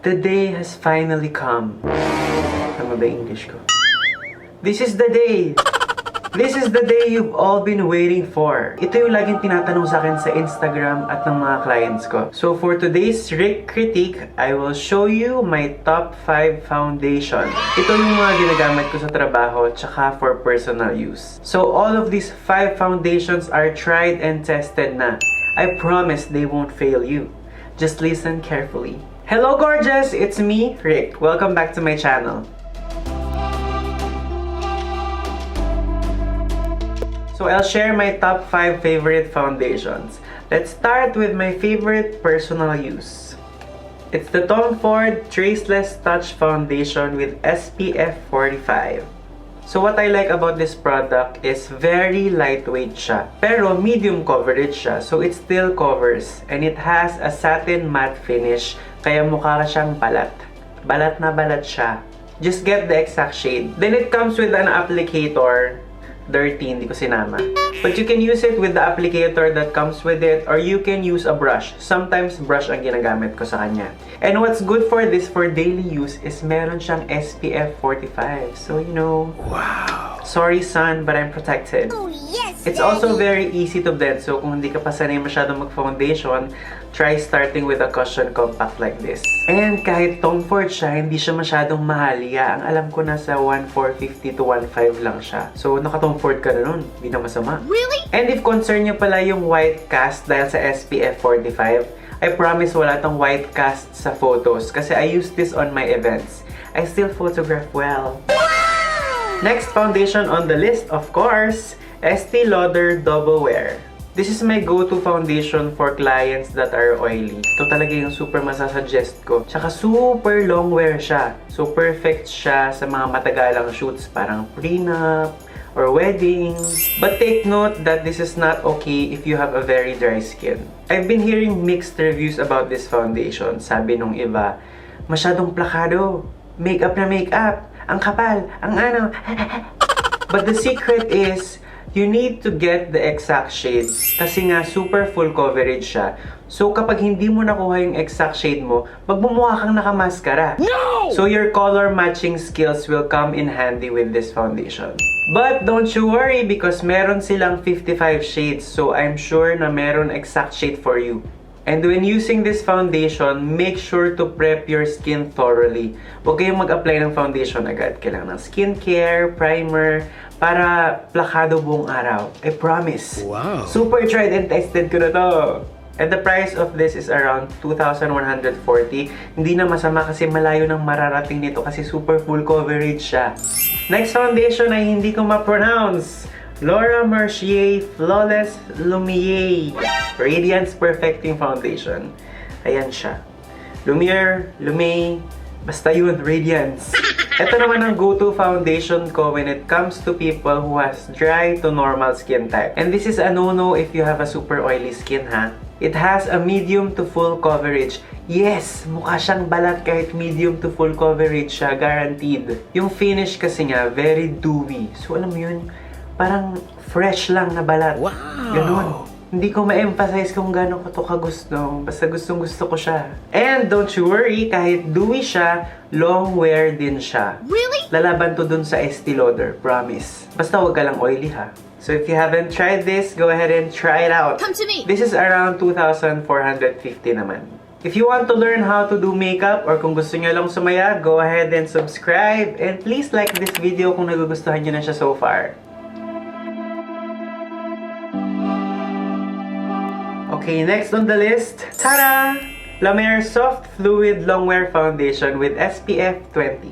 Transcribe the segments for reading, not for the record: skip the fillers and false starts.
The day has finally come. Tama ba English ko? This is the day! This is the day you've all been waiting for. Ito yung laging tinatanong sa akin sa Instagram at ng mga clients ko. So for today's Rick Critique, I will show you my top 5 foundation. Ito yung mga ginagamit ko sa trabaho tsaka for personal use. So all of these 5 foundations are tried and tested na. I promise they won't fail you. Just listen carefully. Hello gorgeous! It's me, Rick. Welcome back to my channel. So I'll share my top 5 favorite foundations. Let's start with my favorite personal use. It's the Tom Ford Traceless Touch Foundation with SPF 45. So what I like about this product is very lightweight siya. Pero medium coverage siya, so it still covers. And it has a satin matte finish, kaya mukha siyang balat. Balat na balat siya. Just get the exact shade. Then it comes with an applicator. Dirty, hindi ko sinama. But you can use it with the applicator that comes with it, or you can use a brush. Sometimes brush ang ginagamit ko sa kanya. And what's good for this for daily use is meron siyang SPF 45. So you know, wow. Sorry sun, but I'm protected. Oh yes, it's also very easy to blend. So kung hindi ka pa sanay masyadong mag-foundation, try starting with a cushion compact like this. And kahit Tom Ford siya, hindi siya masyadong mahaliya. Ang alam ko nasa 1,450 to 1,500 lang siya. So naka-Tom Ford ka na nun, hindi na masama. Really? And if concern niyo pala yung white cast dahil sa SPF 45, I promise wala tong white cast sa photos kasi I use this on my events. I still photograph well. Next foundation on the list, of course, Estée Lauder Double Wear. This is my go-to foundation for clients that are oily. Ito talaga yung super masasuggest ko. Tsaka super long wear siya. So perfect siya sa mga matagalang shoots, parang prenup or wedding. But take note that this is not okay if you have a very dry skin. I've been hearing mixed reviews about this foundation. Sabi nung iba, masyadong plakado. Makeup na makeup. Ang kapal. Ang ano. But the secret is, you need to get the exact shade. Kasi nga, super full coverage siya. So, kapag hindi mo nakuha yung exact shade mo, magmumukha kang nakamaskara. No! So, your color matching skills will come in handy with this foundation. But don't you worry because meron silang 55 shades. So, I'm sure na meron exact shade for you. And when using this foundation, make sure to prep your skin thoroughly. Huwag kayong mag-apply ng foundation agad. Kailangan ng skincare, primer, para plakado buong araw. I promise. Wow. Super tried and tested ko na to. And the price of this is around 2,140. Hindi na masama kasi malayo nang mararating nito kasi super full coverage siya. Next foundation ay hindi ko ma-pronounce. Laura Mercier Flawless Lumiere Radiance Perfecting Foundation. Ayan siya. Lumiere, Lumiere, basta yun, Radiance. Ito naman ang go-to foundation ko when it comes to people who has dry to normal skin type. And this is a no-no if you have a super oily skin, ha? It has a medium to full coverage. Yes! Mukha siyang balat kahit medium to full coverage siya, guaranteed. Yung finish kasi niya, very dewy. So alam mo yun, parang fresh lang na balat. Wow! Ganun. Hindi ko ma-emphasize kung gano'n ko to kagusto. Basta gustong gusto ko siya. And don't you worry, kahit dewy siya, long wear din siya. Really? Lalaban to dun sa Estée Lauder, promise. Basta wag ka lang oily ha. So if you haven't tried this, go ahead and try it out. Come to me! This is around 2,450 naman. If you want to learn how to do makeup or kung gusto nyo lang sumaya, go ahead and subscribe. And please like this video kung nagugustuhan nyo na siya so far. Okay, next on the list, tada! Lumiere Soft Fluid Longwear Foundation with SPF 20.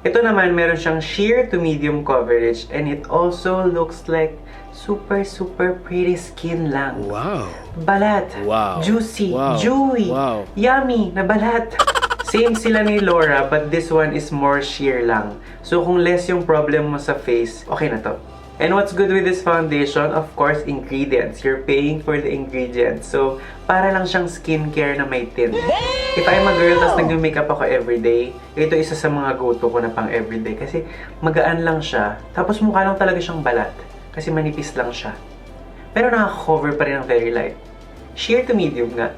Ito naman, meron siyang sheer to medium coverage and it also looks like super pretty skin lang. Wow. Balat. Wow. Juicy. Wow. Dewy. Wow. Yummy na balat. Same sila ni Laura but this one is more sheer lang. So kung less yung problem mo sa face, okay na to. And what's good with this foundation, of course, ingredients. You're paying for the ingredients. So, para lang siyang skincare na may tint. If I'm a girl, tapos nag-makeup ako everyday, ito isa sa mga go-to ko na pang everyday. Kasi magaan lang siya. Tapos mukha lang talaga siyang balat. Kasi manipis lang siya. Pero nakaka-cover pa rin ng very light. Sheer to medium nga.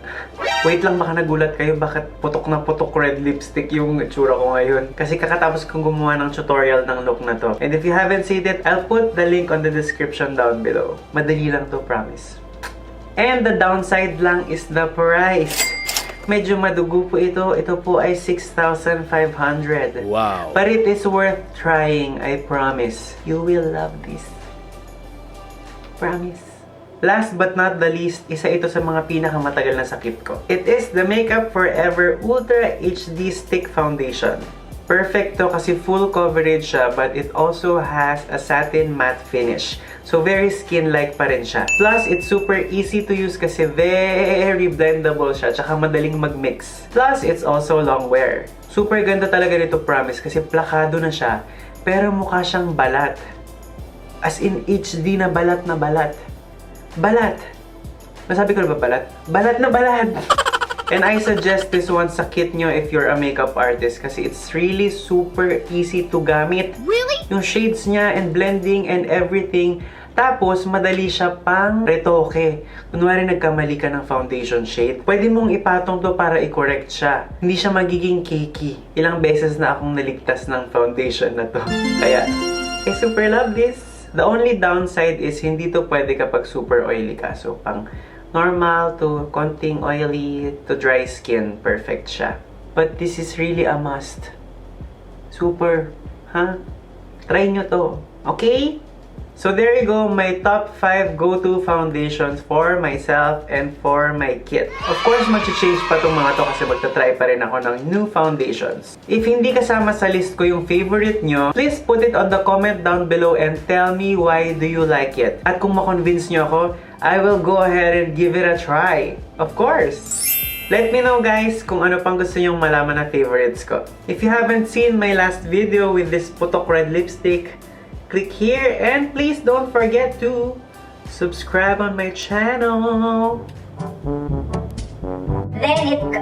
Wait lang, baka nagulat kayo bakit putok na putok red lipstick yung itsura ko ngayon. Kasi kakatapos kong gumawa ng tutorial ng look na to. And if you haven't seen it, I'll put the link on the description down below. Madali lang to, promise. And the downside lang is the price. Medyo madugo po ito. Ito po ay 6,500. Wow. But it is worth trying, I promise. You will love this. Promise. Last but not the least, isa ito sa mga pinakamatagal na sakit ko. It is the Makeup Forever Ultra HD Stick Foundation. Perfect to kasi full coverage siya, but it also has a satin matte finish. So very skin-like pa rin siya. Plus, it's super easy to use kasi very blendable siya, tsaka madaling mag-mix. Plus, it's also long wear. Super ganda talaga nito, promise, kasi plakado na siya, pero mukha siyang balat. As in HD na balat na balat. Balat! Nasabi ko na ba balat? Balat na balat! And I suggest this one sa kit nyo if you're a makeup artist kasi it's really super easy to gamit. Really? Yung shades niya and blending and everything. Tapos, madali siya pang retoke. Kunwari nagkamali ka ng foundation shade, pwede mong ipatong to para i-correct siya. Hindi siya magiging cakey. Ilang beses na akong naligtas ng foundation na to. Kaya, I super love this. The only downside is hindi to pwede kapag super oily ka. So, pang normal to konting oily to dry skin, perfect siya. But this is really a must. Super, ha? Try nyo to. Okay? So there you go, my top 5 go-to foundations for myself and for my kit. Of course, mag-change pa itong mga to kasi magta-try pa rin ako ng new foundations. If hindi kasama sa list ko yung favorite nyo, please put it on the comment down below and tell me why do you like it. At kung ma-convince nyo ako, I will go ahead and give it a try. Of course! Let me know guys kung ano pang gusto nyong malaman na favorites ko. If you haven't seen my last video with this putok red lipstick, click here and please don't forget to subscribe on my channel. Let it go.